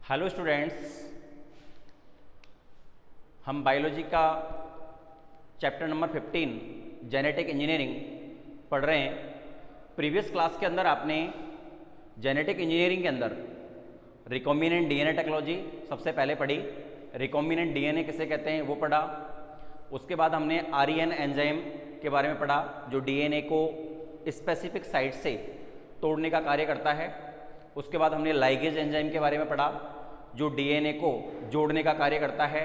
Hello students, हम biology का chapter number 15 genetic engineering पढ़ रहे हैं। प्रीवियस क्लास के अंदर आपने जेनेटिक इंजीनियरिंग के अंदर रिकॉम्बिनेंट डीएनए टेक्नोलॉजी सबसे पहले पढ़ी। रिकॉम्बिनेंट डीएनए किसे कहते हैं वो पढ़ा। उसके बाद हमने आरईएन एंजाइम के बारे में पढ़ा जो डीएनए को स्पेसिफिक साइट से तोड़ने का कार्य करता है। उसके बाद हमने लाइगेज एंजाइम के बारे में पढ़ा जो डीएनए को जोड़ने का कार्य करता है।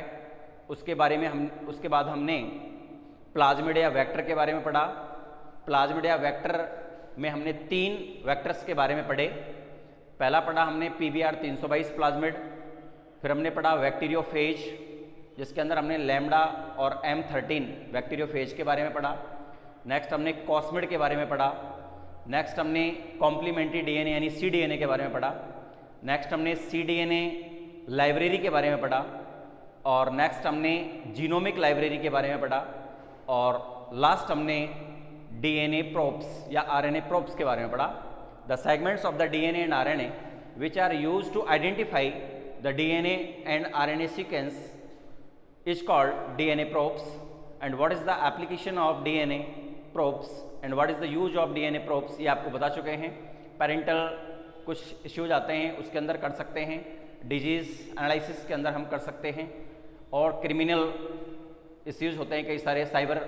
उसके बाद हमने प्लाज्मिडिया वेक्टर के बारे में पढ़ा। प्लाज्मिडिया वेक्टर में हमने 3 वेक्टर्स के बारे में पढ़े। पहला पढ़ा हमने PBR 322 प्लाज्मिड, फिर हमने पढ़ा बैक्टीरियोफेज जिसके अंदर हमने लैम्डा और M13 बैक्टीरियोफेज के बारे में पढ़ा। नेक्स्ट हमने कॉस्मिड के बारे में पढ़ा। नेक्स्ट हमने कॉम्प्लीमेंट्री डीएनए यानी cDNA के बारे में पढ़ा। नेक्स्ट हमने cDNA लाइब्रेरी के बारे में पढ़ा और नेक्स्ट हमने जीनोमिक लाइब्रेरी के बारे में पढ़ा और लास्ट हमने डीएनए प्रोब्स या आरएनए प्रोब्स के बारे में पढ़ा। The segments of the DNA and RNA which are used to identify the DNA and RNA sequence is called DNA probes and what is the application of DNA probes and what is the use of DNA probes, ये आपको बता चुके हैं। Parental कुछ issues आते हैं उसके अंदर कर सकते हैं, डिजीज़ एनालिसिस के अंदर हम कर सकते हैं और क्रिमिनल इश्यूज होते हैं, कई सारे साइबर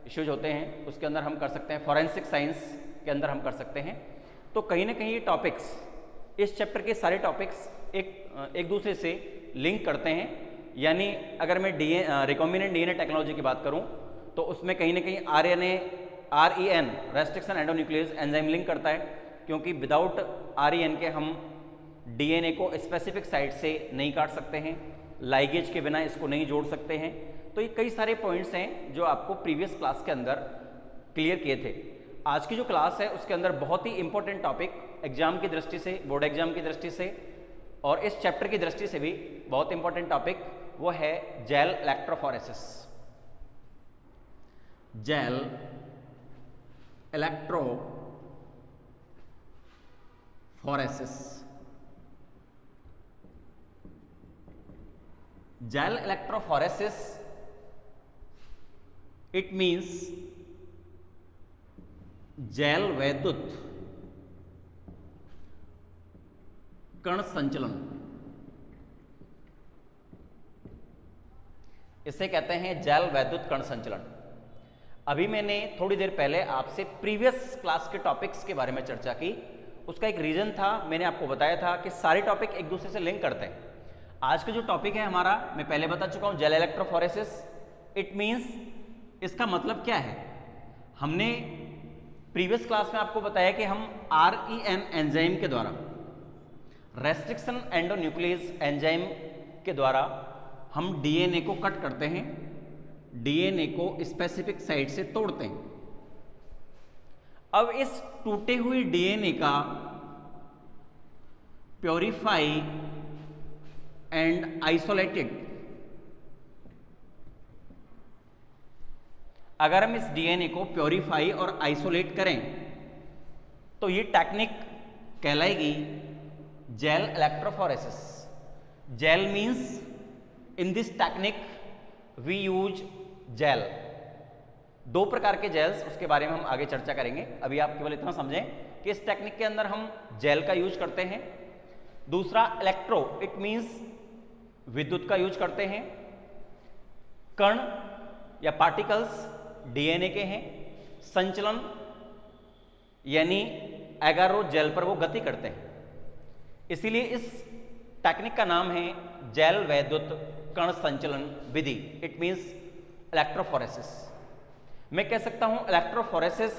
इश्यूज होते हैं उसके अंदर हम कर सकते हैं, फॉरेंसिक साइंस के अंदर हम कर सकते हैं। तो कहीं ना कहीं ये टॉपिक्स, इस चैप्टर के सारे टॉपिक्स एक दूसरे से लिंक करते हैं। यानी अगर मैं रिकॉम्बिनेंट डीएनए टेक्नोलॉजी की बात करूं तो उसमें कहीं ना कहीं REN restriction endonuclease enzyme link करता है, क्योंकि विदाउट REN के हम डीएनए को स्पेसिफिक साइट से नहीं काट सकते हैं, लाइगेज के बिना इसको नहीं जोड़ सकते हैं। तो ये कई सारे पॉइंट्स हैं जो आपको प्रीवियस क्लास के अंदर क्लियर किए थे। आज की जो क्लास है उसके अंदर बहुत ही इंपॉर्टेंट टॉपिक एग्जाम की दृष्टि से, बोर्ड एग्जाम की दृष्टि से और इस चैप्टर की दृष्टि से भी बहुत इंपॉर्टेंट टॉपिक वो है gel electrophoresis. Gel electrophoresis. Gel electrophoresis it means gel वैद्युत कण संचलन। इसे कहते हैं जेल वैद्युत कण संचलन। अभी मैंने थोड़ी देर पहले आपसे प्रीवियस क्लास के टॉपिक्स के बारे में चर्चा की। उसका एक रीजन था, मैंने आपको बताया था कि सारे टॉपिक एक दूसरे से लिंक करते हैं। आज का जो टॉपिक है हमारा, मैं पहले बता चुका हूं, जेल इलेक्ट्रोफोरेसिस। इट मींस, इसका मतलब क्या है? हमने प्रीवियस क्लास में आपको बताया कि हम REN एंजाइम के द्वारा, रेस्ट्रिक्शन एंडोन्यूक्लियस एंजाइम के द्वारा हम डीएनए को कट करते हैं, डीएनए को स्पेसिफिक साइट से तोड़ते हैं। अब इस टूटे हुए डीएनए का प्योरीफाई एंड आइसोलेटेड, अगर हम इस डीएनए को प्योरीफाई और आइसोलेट करें तो ये टेक्निक कहलाएगी gel electrophoresis. Gel means in this technique we use gel. 2 प्रकार के जेल्स, उसके बारे में हम आगे चर्चा करेंगे। अभी आप केवल इतना समझें कि इस टेक्निक के अंदर हम जेल का यूज करते हैं। दूसरा इलेक्ट्रो, इट मीन्स विद्युत का यूज करते हैं। कण या पार्टिकल्स डीएनए के हैं, संचलन यानी एगारो जेल पर वो गति करते हैं, इसीलिए इस टेक्निक का नाम है जेल वैद्युत कण संचलन विधि। It means electrophoresis. मैं कह सकता हूं electrophoresis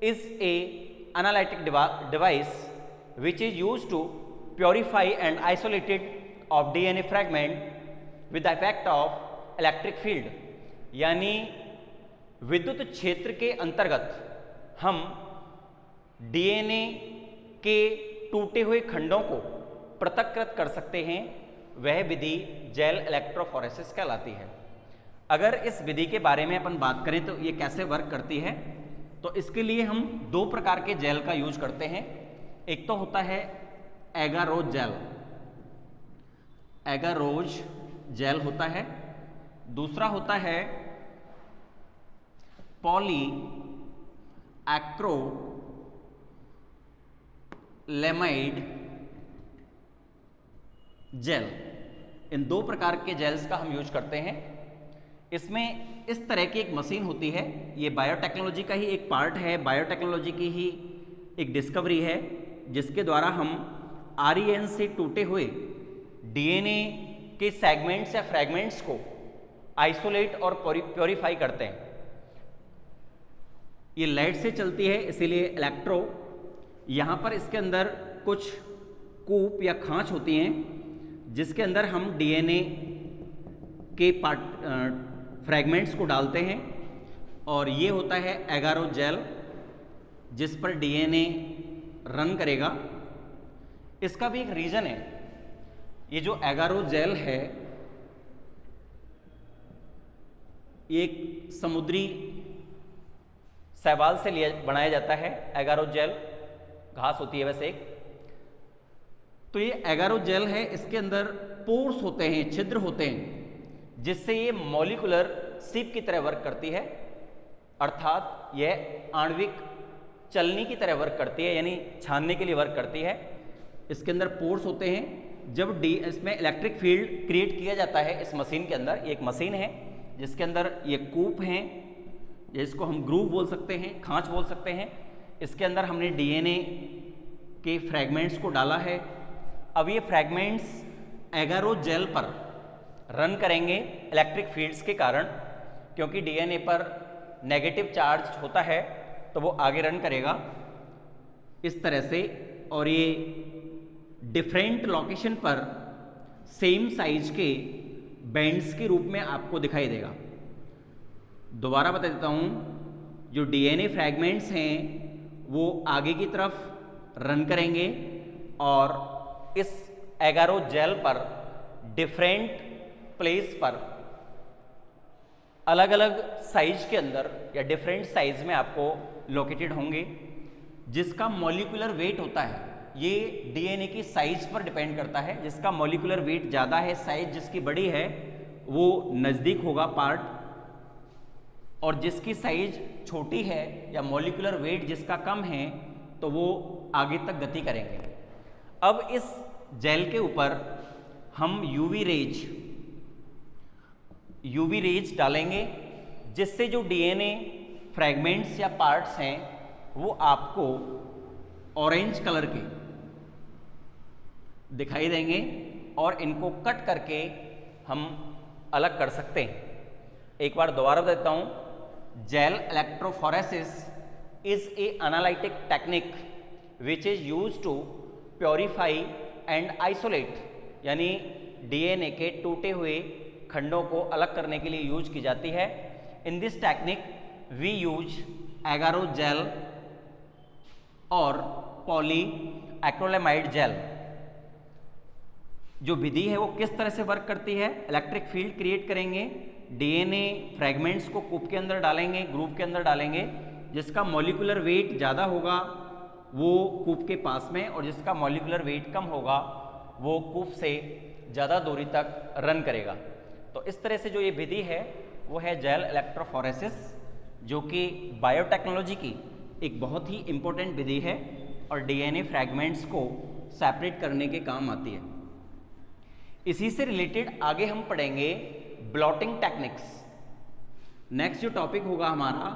is a analytic device which is used to purify and isolated of DNA fragment with the effect of electric field. यानी विद्युत क्षेत्र के अंतर्गत हम डीएनए के टूटे हुए खंडों को पृथक्कृत कर सकते हैं। वह विधि जेल इलेक्ट्रोफोरेसिस कहलाती है। अगर इस विधि के बारे में अपन बात करें तो ये कैसे वर्क करती है, तो इसके लिए हम 2 प्रकार के जेल का यूज करते हैं। एक तो होता है एगारो जेल एगारोज जेल होता है। दूसरा होता है पॉली एक्रोलेमाइड जेल। इन दो प्रकार के जेल्स का हम यूज करते हैं। इसमें इस तरह की एक मशीन होती है, ये बायोटेक्नोलॉजी का ही एक पार्ट है, बायोटेक्नोलॉजी की ही एक डिस्कवरी है, जिसके द्वारा हम REN से टूटे हुए DNA के सेगमेंट्स या फ्रैगमेंट्स को आइसोलेट और प्योरीफाई करते हैं। ये लाइट से चलती है, इसीलिए इलेक्ट्रो। यहाँ पर इसके अंदर कुछ कूप या खांच होती हैं, जिसके अंदर हम DNA के फ्रैगमेंट्स को डालते हैं, और ये होता है एगारो जेल, जिस पर DNA रन करेगा। इसका भी एक रीज़न है, ये जो एगारो जेल है ये एक समुद्री शैवाल से बनाया जाता है। एगारो जेल घास होती है वैसे एक। तो ये एगारो जेल है, इसके अंदर पोर्स होते हैं, छिद्र होते हैं, जिससे ये मॉलिक्यूलर सिप की तरह वर्क करती है, अर्थात यह आणविक चलनी की तरह वर्क करती है, यानी छानने के लिए वर्क करती है। इसके अंदर पोर्स होते हैं। जब इसमें इलेक्ट्रिक फील्ड क्रिएट किया जाता है इस मशीन के अंदर, एक मशीन है जिसके अंदर ये कूप हैं, जिसको हम ग्रूव बोल सकते हैं, खांच बोल सकते हैं। इसके अंदर हमने DNA के फ्रैगमेंट्स को डाला है। अब ये फ्रैगमेंट्स एगारो जेल पर रन करेंगे इलेक्ट्रिक फील्ड्स के कारण, क्योंकि DNA पर नेगेटिव चार्ज होता है तो वो आगे रन करेगा इस तरह से। और ये डिफरेंट लोकेशन पर सेम साइज के बैंड्स के रूप में आपको दिखाई देगा। दोबारा बता देता हूँ, जो DNA फ्रैगमेंट्स हैं वो आगे की तरफ रन करेंगे और इस एगारो जेल पर डिफरेंट प्लेस पर अलग अलग साइज के अंदर या डिफरेंट साइज में आपको लोकेटेड होंगे। जिसका मॉलिक्यूलर वेट होता है, ये DNA की साइज पर डिपेंड करता है। जिसका मॉलिक्यूलर वेट ज़्यादा है, साइज जिसकी बड़ी है, वो नज़दीक होगा पार्ट, और जिसकी साइज छोटी है या मॉलिक्यूलर वेट जिसका कम है, तो वो आगे तक गति करेंगे। अब इस जेल के ऊपर हम यूवी रेज डालेंगे, जिससे जो DNA फ्रैगमेंट्स या पार्ट्स हैं वो आपको ऑरेंज कलर के दिखाई देंगे, और इनको कट करके हम अलग कर सकते हैं। एक बार दोबारा देता हूँ, gel electrophoresis is a analytic technique which is use to purify and isolate, यानी DNA के टूटे हुए खंडों को अलग करने के लिए यूज की जाती है। In this technique we use agarose gel और पॉली एक्रोलेमाइड जेल। जो विधि है वो किस तरह से वर्क करती है, इलेक्ट्रिक फील्ड क्रिएट करेंगे, DNA फ्रैगमेंट्स को कूप के अंदर डालेंगे, ग्रुप के अंदर डालेंगे। जिसका मॉलिक्यूलर वेट ज़्यादा होगा वो कूप के पास में, और जिसका मॉलिक्यूलर वेट कम होगा वो कूप से ज़्यादा दूरी तक रन करेगा। तो इस तरह से जो ये विधि है वो है जेल इलेक्ट्रोफोरेसिस, जो कि बायोटेक्नोलॉजी की एक बहुत ही इम्पोर्टेंट विधि है और DNA फ्रैगमेंट्स को सेपरेट करने के काम आती है। इसी से रिलेटेड आगे हम पढ़ेंगे ब्लॉटिंग टेक्निक्स। नेक्स्ट जो टॉपिक होगा हमारा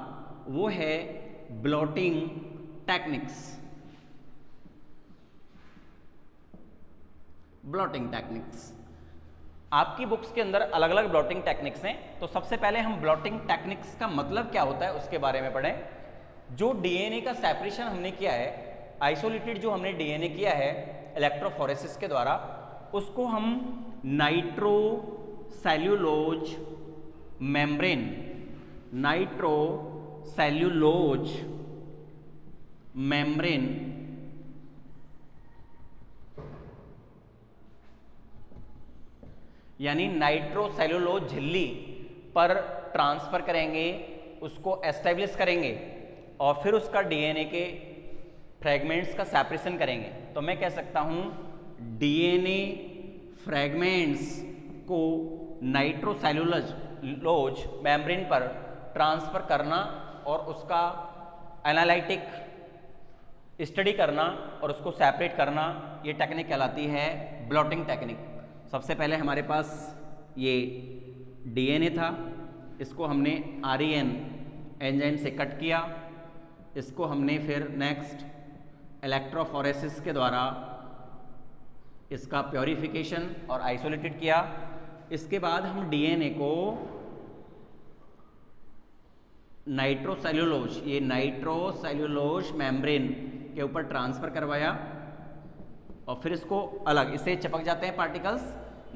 वो है ब्लॉटिंग टेक्निक्स। ब्लॉटिंग टेक्निक्स आपकी बुक्स के अंदर अलग अलग ब्लॉटिंग टेक्निक्स हैं। तो सबसे पहले हम ब्लॉटिंग टेक्निक्स का मतलब क्या होता है उसके बारे में पढ़ें। जो DNA का सेपरेशन हमने किया है, आइसोलेटेड जो हमने DNA किया है इलेक्ट्रोफोरेसिस के द्वारा, उसको हम नाइट्रोसेल्यूलोज मेम्ब्रेन यानी नाइट्रोसेल्यूलोज झिल्ली पर ट्रांसफर करेंगे, उसको एस्टेब्लिश करेंगे और फिर उसका DNA के फ्रैगमेंट्स का सेपरेशन करेंगे। तो मैं कह सकता हूं DNA फ्रैगमेंट्स को नाइट्रोसेल्युलोज मेम्ब्रेन पर ट्रांसफ़र करना और उसका एनालिटिक स्टडी करना और उसको सेपरेट करना, ये टेक्निक कहलाती है ब्लॉटिंग टेक्निक। सबसे पहले हमारे पास ये डीएनए था, इसको हमने REN एंजाइम से कट किया, इसको हमने फिर नेक्स्ट इलेक्ट्रोफोरेसिस के द्वारा इसका प्योरीफिकेशन और आइसोलेटेड किया। इसके बाद हम डीएनए को नाइट्रोसेल्युलोज, ये नाइट्रोसेल्युलोज मेम्ब्रेन के ऊपर ट्रांसफ़र करवाया और फिर इसको अलग, इससे चिपक जाते हैं पार्टिकल्स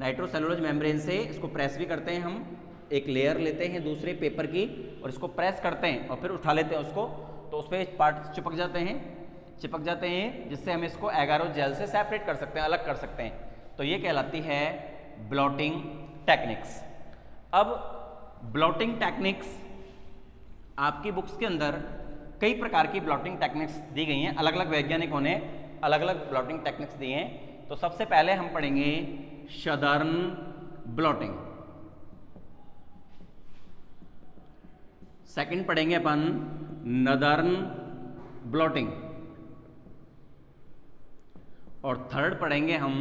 नाइट्रोसेल्युलोज मेम्ब्रेन से, इसको प्रेस भी करते हैं हम, एक लेयर लेते हैं दूसरे पेपर की और इसको प्रेस करते हैं और फिर उठा लेते हैं उसको, तो उस पर पार्ट चिपक जाते हैं जिससे हम इसको एगारो जेल से सेपरेट कर सकते हैं, अलग कर सकते हैं। तो ये कहलाती है ब्लॉटिंग टेक्निक्स। अब ब्लॉटिंग टेक्निक्स आपकी बुक्स के अंदर कई प्रकार की ब्लॉटिंग टेक्निक्स दी गई हैं, अलग अलग वैज्ञानिकों ने अलग अलग ब्लॉटिंग टेक्निक्स दी हैं। तो सबसे पहले हम पढ़ेंगे सदर्न ब्लॉटिंग, सेकंड पढ़ेंगे अपन नदर्न ब्लॉटिंग और थर्ड पढ़ेंगे हम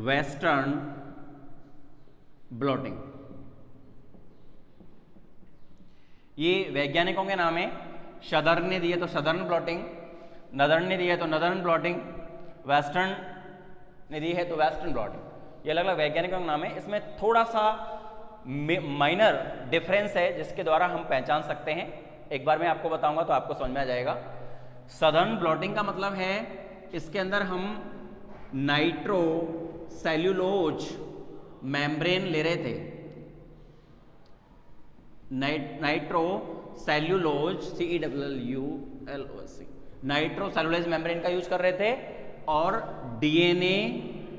वेस्टर्न ब्लॉटिंग। ये वैज्ञानिकों के नाम है, सदर्न ने दिए तो सदर्न ब्लॉटिंग, नदर्न ने दिया तो नदर्न ब्लॉटिंग, वेस्टर्न ने दी है तो वेस्टर्न ब्लॉटिंग। ये अलग अलग वैज्ञानिकों का नाम है। इसमें थोड़ा सा माइनर डिफरेंस है जिसके द्वारा हम पहचान सकते हैं, एक बार मैं आपको बताऊंगा तो आपको समझ में आ जाएगा। सदर्न ब्लॉटिंग का मतलब है इसके अंदर हम नाइट्रोसेल्युलोज मेम्ब्रेन ले रहे थे, नाइट्रोसेल्युलोज CELLULOS नाइट्रोसेल्युलोज मेम्ब्रेन का यूज कर रहे थे और डीएनए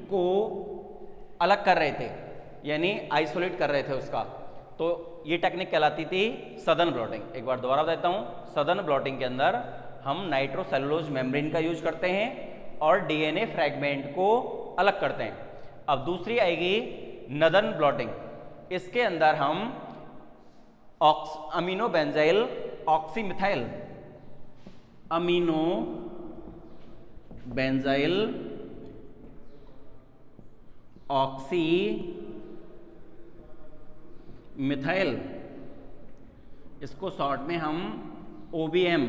को अलग कर रहे थे, यानी आइसोलेट कर रहे थे उसका। तो ये टेक्निक कहलाती थी सदर्न ब्लॉटिंग। एक बार दोबारा बताता हूँ, सदर्न ब्लॉटिंग के अंदर हम नाइट्रोसेल्युलोज मेम्ब्रेन का यूज करते हैं और डीएनए फ्रैगमेंट को अलग करते हैं। अब दूसरी आएगी नदर्न ब्लॉटिंग, इसके अंदर हम amino benzyl oxymethyl, amino benzyl oxy methyl, इसको शॉर्ट में हम OBM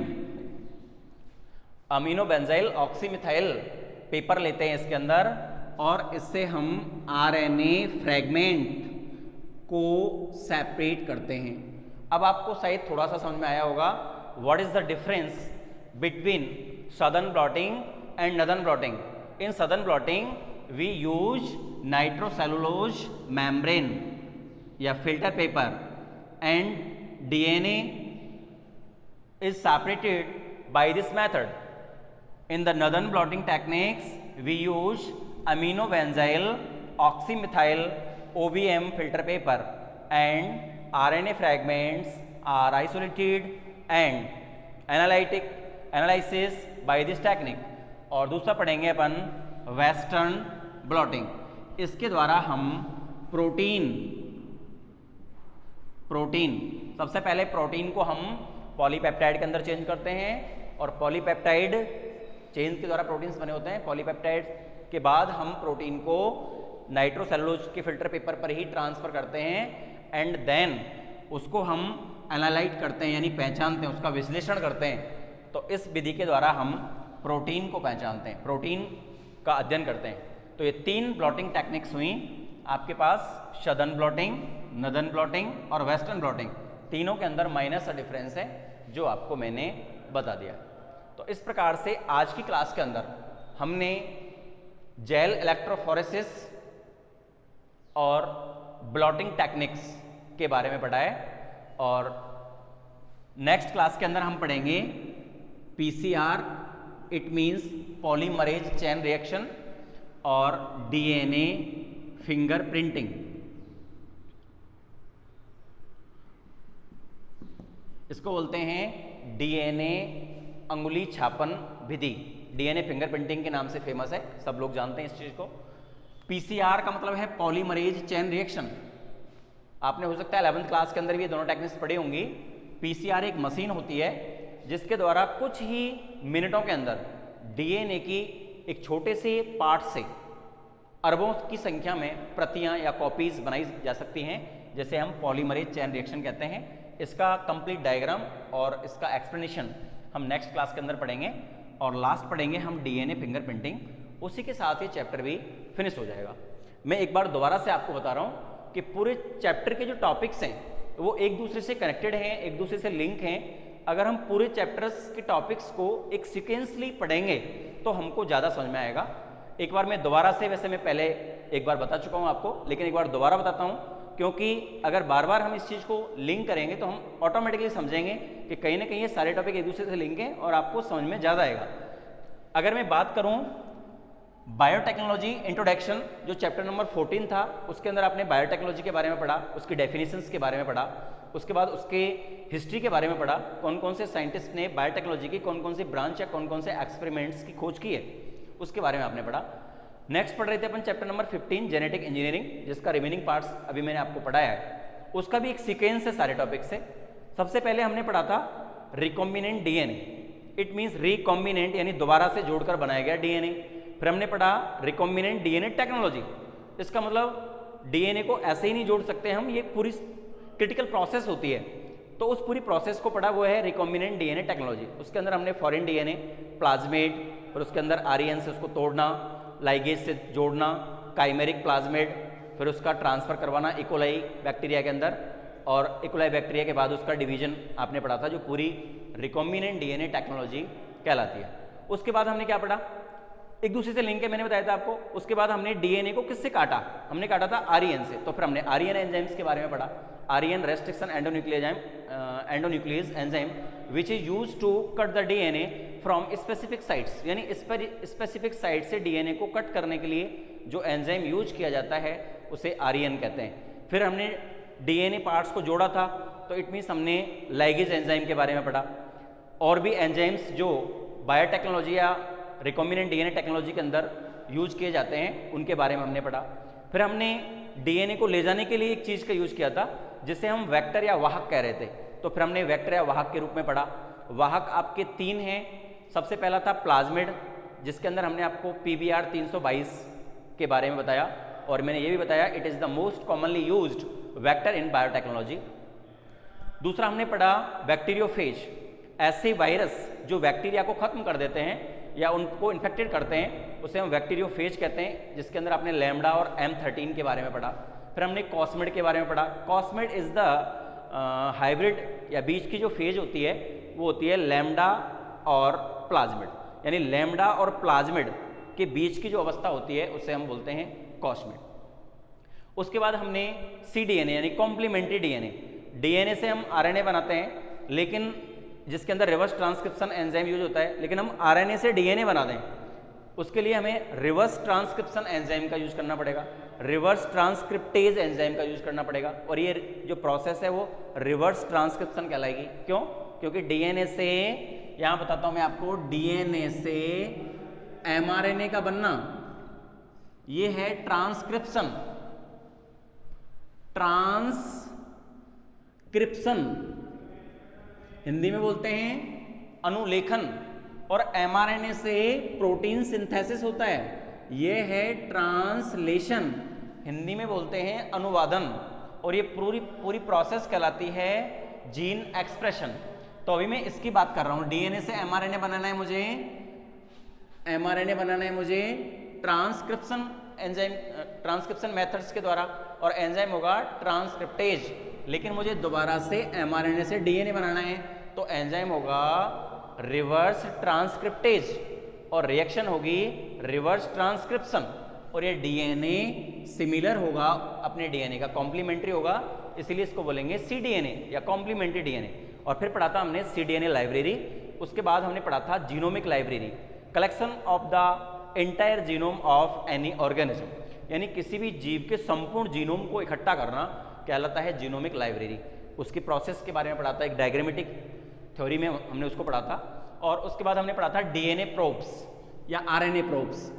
amino benzyl oxymethyl paper लेते हैं इसके अंदर और इससे हम RNA फ्रैगमेंट को सेपरेट करते हैं। अब आपको शायद थोड़ा सा समझ में आया होगा what is the difference between southern blotting and northern blotting. In southern blotting we use nitrocellulose membrane या filter paper and DNA is separated by this method. In the northern blotting techniques, we use amino benzyl oxymethyl OBM filter paper and RNA fragments are isolated and analysis by this technique. और दूसरा पढ़ेंगे अपन western blotting. इसके द्वारा हम protein सबसे पहले protein को हम पॉलीपेप्टाइड के अंदर चेंज करते हैं और पॉलीपेप्टाइड चेंज के द्वारा प्रोटीन्स बने होते हैं। पॉलीपेप्टाइड के बाद हम प्रोटीन को नाइट्रोसेल्युलोज के फिल्टर पेपर पर ही ट्रांसफ़र करते हैं एंड देन उसको हम एनालाइट करते हैं, यानी पहचानते हैं, उसका विश्लेषण करते हैं। तो इस विधि के द्वारा हम प्रोटीन को पहचानते हैं, प्रोटीन का अध्ययन करते हैं। तो ये 3 ब्लॉटिंग टेक्निक्स हुई आपके पास, सदर्न ब्लॉटिंग, नदर्न ब्लॉटिंग और वेस्टर्न ब्लॉटिंग। तीनों के अंदर माइनर सा डिफरेंस है जो आपको मैंने बता दिया। तो इस प्रकार से आज की क्लास के अंदर हमने जेल इलेक्ट्रोफोरेसिस और ब्लॉटिंग टेक्निक्स के बारे में पढ़ा है और नेक्स्ट क्लास के अंदर हम पढ़ेंगे PCR, it means polymerase chain reaction और DNA फिंगरप्रिंटिंग। इसको बोलते हैं DNA अंगुली छापन विधि। DNA फिंगरप्रिंटिंग के नाम से फेमस है, सब लोग जानते हैं इस चीज़ को। पीसीआर का मतलब है पॉलीमरेज चेन रिएक्शन। आपने हो सकता है 11th क्लास के अंदर भी ये दोनों टेक्निक्स पढ़ी होंगी। पीसीआर एक मशीन होती है जिसके द्वारा कुछ ही मिनटों के अंदर डीएनए की एक छोटे से पार्ट से अरबों की संख्या में प्रतियां या कॉपीज बनाई जा सकती हैं, जैसे हम पॉलीमरेज चेन रिएक्शन कहते हैं। इसका कंप्लीट डायग्राम और इसका एक्सप्लेनेशन हम नेक्स्ट क्लास के अंदर पढ़ेंगे और लास्ट पढ़ेंगे हम डीएनए फिंगरप्रिंटिंग। उसी के साथ ही चैप्टर भी फिनिश हो जाएगा। मैं एक बार दोबारा से आपको बता रहा हूँ कि पूरे चैप्टर के जो टॉपिक्स हैं वो एक दूसरे से कनेक्टेड हैं, एक दूसरे से लिंक हैं। अगर हम पूरे चैप्टर्स के टॉपिक्स को एक सीक्वेंसली पढ़ेंगे तो हमको ज़्यादा समझ में आएगा। एक बार मैं दोबारा से, वैसे मैं पहले एक बार बता चुका हूँ आपको, लेकिन एक बार दोबारा बताता हूँ, क्योंकि अगर बार बार हम इस चीज़ को लिंक करेंगे तो हम ऑटोमेटिकली समझेंगे कि कहीं ना कहीं ये सारे टॉपिक एक दूसरे से लिंक हैं और आपको समझ में ज़्यादा आएगा। अगर मैं बात करूँ बायोटेक्नोलॉजी इंट्रोडक्शन, जो चैप्टर नंबर 14 था, उसके अंदर आपने बायोटेक्नोलॉजी के बारे में पढ़ा, उसकी डेफिनेशंस के बारे में पढ़ा, उसके बाद उसके हिस्ट्री के बारे में पढ़ा, कौन कौन से साइंटिस्ट ने बायोटेक्नोलॉजी की कौन कौन सी ब्रांच या कौन कौन से एक्सपेरिमेंट्स की खोज की है, उसके बारे में आपने पढ़ा। नेक्स्ट पढ़ रहे थे अपन चैप्टर नंबर 15 जेनेटिक इंजीनियरिंग, जिसका रिमेनिंग पार्ट्स अभी मैंने आपको पढ़ाया है। उसका भी एक सीक्वेंस है सारे टॉपिक से। सबसे पहले हमने पढ़ा था recombinant DNA, it means recombinant यानी दोबारा से जोड़कर बनाया गया डीएनए। फिर हमने पढ़ा रिकॉम्बिनेंट डीएनए टेक्नोलॉजी, इसका मतलब डीएनए को ऐसे ही नहीं जोड़ सकते हम, ये पूरी क्रिटिकल प्रोसेस होती है, तो उस पूरी प्रोसेस को पढ़ा, वो है रिकॉम्बिनेंट डीएनए टेक्नोलॉजी। उसके अंदर हमने फॉरेन डीएनए, प्लाज्मेड, फिर उसके अंदर आरएन से उसको तोड़ना, लाइगेज से जोड़ना, काइमेरिक प्लाज्मेड, फिर उसका ट्रांसफर करवाना इकोलाई बैक्टीरिया के अंदर, और इकोलाई बैक्टीरिया के बाद उसका डिवीजन आपने पढ़ा था, जो पूरी रिकॉम्बिनेंट डीएनए टेक्नोलॉजी कहलाती है। उसके बाद हमने क्या पढ़ा, एक दूसरे से लिंक है, मैंने बताया था आपको। उसके बाद हमने डीएनए को किससे काटा, हमने काटा था आरएन से, तो फिर हमने आरएन एंजाइम्स के बारे में पढ़ा। RN restriction endonuclease enzyme which is use to cut the DNA from specific sites, यानी स्पेसिफिक साइट से डीएनए को कट करने के लिए जो एंजाइम यूज किया जाता है उसे आरएन कहते हैं। फिर हमने डीएनए पार्ट्स को जोड़ा था, तो इट मीन्स हमने लाइगेज एंजाइम के बारे में पढ़ा। और भी एंजाइम्स जो बायोटेक्नोलॉजी या रिकॉम्बिनेंट डीएनए टेक्नोलॉजी के अंदर यूज किए जाते हैं, उनके बारे में हमने पढ़ा। फिर हमने डीएनए को ले जाने के लिए एक चीज़ का यूज किया था जिसे हम वेक्टर या वाहक कह रहे थे, तो फिर हमने वेक्टर या वाहक के रूप में पढ़ा। वाहक आपके 3 हैं। सबसे पहला था प्लाज्मिड, जिसके अंदर हमने आपको PBr 322 के बारे में बताया, और मैंने ये भी बताया it is the most commonly used vector in biotechnology. दूसरा हमने पढ़ा बैक्टीरियोफेज, ऐसे वायरस जो बैक्टीरिया को खत्म कर देते हैं या उनको इन्फेक्टेड करते हैं, उसे हम बैक्टीरियोफेज कहते हैं, जिसके अंदर आपने लैम्डा और M13 के बारे में पढ़ा। फिर हमने कॉस्मिड के बारे में पढ़ा। कॉस्मिड इज़ द हाइब्रिड या बीच की जो फेज होती है वो होती है लैम्डा और प्लाज्मिड, यानी लैम्डा और प्लाज्मिड के बीच की जो अवस्था होती है उसे हम बोलते हैं कॉस्मिड। उसके बाद हमने cDNA यानी कॉम्प्लीमेंट्री डीएनए, डीएनए से हम आरएनए बनाते हैं, लेकिन जिसके अंदर रिवर्स ट्रांसक्रिप्शन एंजाइम यूज होता है, लेकिन हम आरएनए से डीएनए बना दें, उसके लिए हमें रिवर्स ट्रांसक्रिप्शन एंजाइम का यूज करना पड़ेगा, रिवर्स ट्रांसक्रिप्टेज एंजाइम का यूज करना पड़ेगा, और ये जो प्रोसेस है वो रिवर्स ट्रांसक्रिप्शन कहलाएगी। क्यों? क्योंकि डीएनए से, यहाँ बताता हूँ मैं आपको, डीएनए से एमआरएनए का बनना ये है ट्रांसक्रिप्शन, ट्रांसक्रिप्शन हिंदी में बोलते हैं अनुलेखन, और एमआरएनए से प्रोटीन सिंथेसिस होता है, ये है ट्रांसलेशन, हिंदी में बोलते हैं अनुवादन, और ये पूरी प्रोसेस कहलाती है जीन एक्सप्रेशन। तो अभी मैं इसकी बात कर रहा हूँ, डीएनए से एमआरएनए बनाना है मुझे, एमआरएनए बनाना है मुझे ट्रांसक्रिप्शन एंजाइम, ट्रांसक्रिप्शन मेथड्स के द्वारा, और एंजाइम होगा ट्रांसक्रिप्टेज। लेकिन मुझे दोबारा से एमआरएनए से डीएनए बनाना है, तो एंजाइम होगा रिवर्स ट्रांसक्रिप्टेज, और रिएक्शन होगी रिवर्स ट्रांसक्रिप्शन, और ये डीएनए सिमिलर होगा अपने डीएनए का, कॉम्प्लीमेंट्री होगा, इसीलिए इसको बोलेंगे cDNA या कॉम्प्लीमेंट्री डीएनए। और फिर पढ़ा था हमने cDNA लाइब्रेरी। उसके बाद हमने पढ़ा था genomic library, collection of the entire genome of any organism, यानी किसी भी जीव के संपूर्ण जीनोम को इकट्ठा करना कहलाता है जीनोमिक लाइब्रेरी। उसकी प्रोसेस के बारे में पढ़ा था, एक डायग्रामेटिक थ्योरी में हमने उसको पढ़ा था। और उसके बाद हमने पढ़ा था डीएनए प्रोब्स या आरएनए प्रोब्स,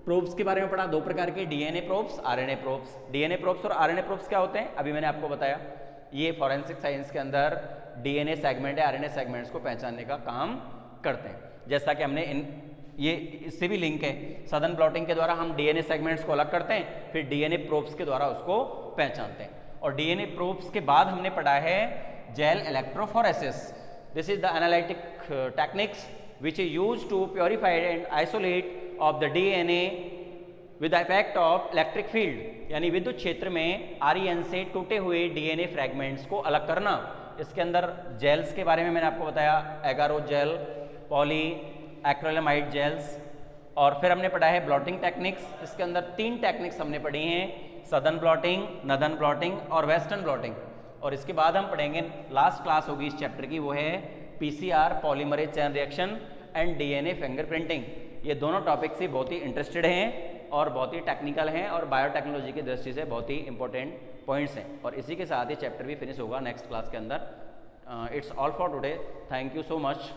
प्रोब्स के बारे में पढ़ा, दो प्रकार के, DNA probes, RNA probes. DNA probes और आरएनए प्रोब्स क्या होते हैं अभी मैंने आपको बताया। ये फॉरेंसिक साइंस के अंदर डीएनए सेगमेंट या आरएनए सेगमेंट्स को पहचानने का काम करते हैं। जैसा कि हमने ये इससे भी लिंक है, सदन प्लॉटिंग के द्वारा हम डीएनए सेगमेंट्स को अलग करते हैं, फिर डीएनए प्रोब्स के द्वारा उसको पहचानते हैं। और डीएनए प्रोब्स के बाद हमने पढ़ा है gel electrophoresis. This is the analytic techniques which is use to purify and isolate of the DNA with the effect of electric field, यानी विद्युत क्षेत्र में आरईएन से टूटे हुए डीएनए फ्रैगमेंट्स को अलग करना। इसके अंदर जेल्स के बारे में मैंने आपको बताया, एगारो जेल, पॉली एक्रिलामाइड जेल्स। और फिर हमने पढ़ा है ब्लॉटिंग टेक्निक्स। इसके अंदर 3 टेक्निक्स हमने पढ़ी हैं, सदर्न ब्लॉटिंग, नदर्न ब्लॉटिंग और वेस्टर्न ब्लॉटिंग। और इसके बाद हम पढ़ेंगे, लास्ट क्लास होगी इस चैप्टर की, वो है PCR, polymerase chain reaction and DNA fingerprinting. ये दोनों टॉपिक्स ही बहुत ही इंटरेस्टेड हैं और बहुत ही टेक्निकल हैं और बायोटेक्नोलॉजी की दृष्टि से बहुत ही इंपॉर्टेंट पॉइंट्स हैं। और इसी के साथ ये चैप्टर भी फिनिश होगा नेक्स्ट क्लास के अंदर। It's all for today, thank you so much.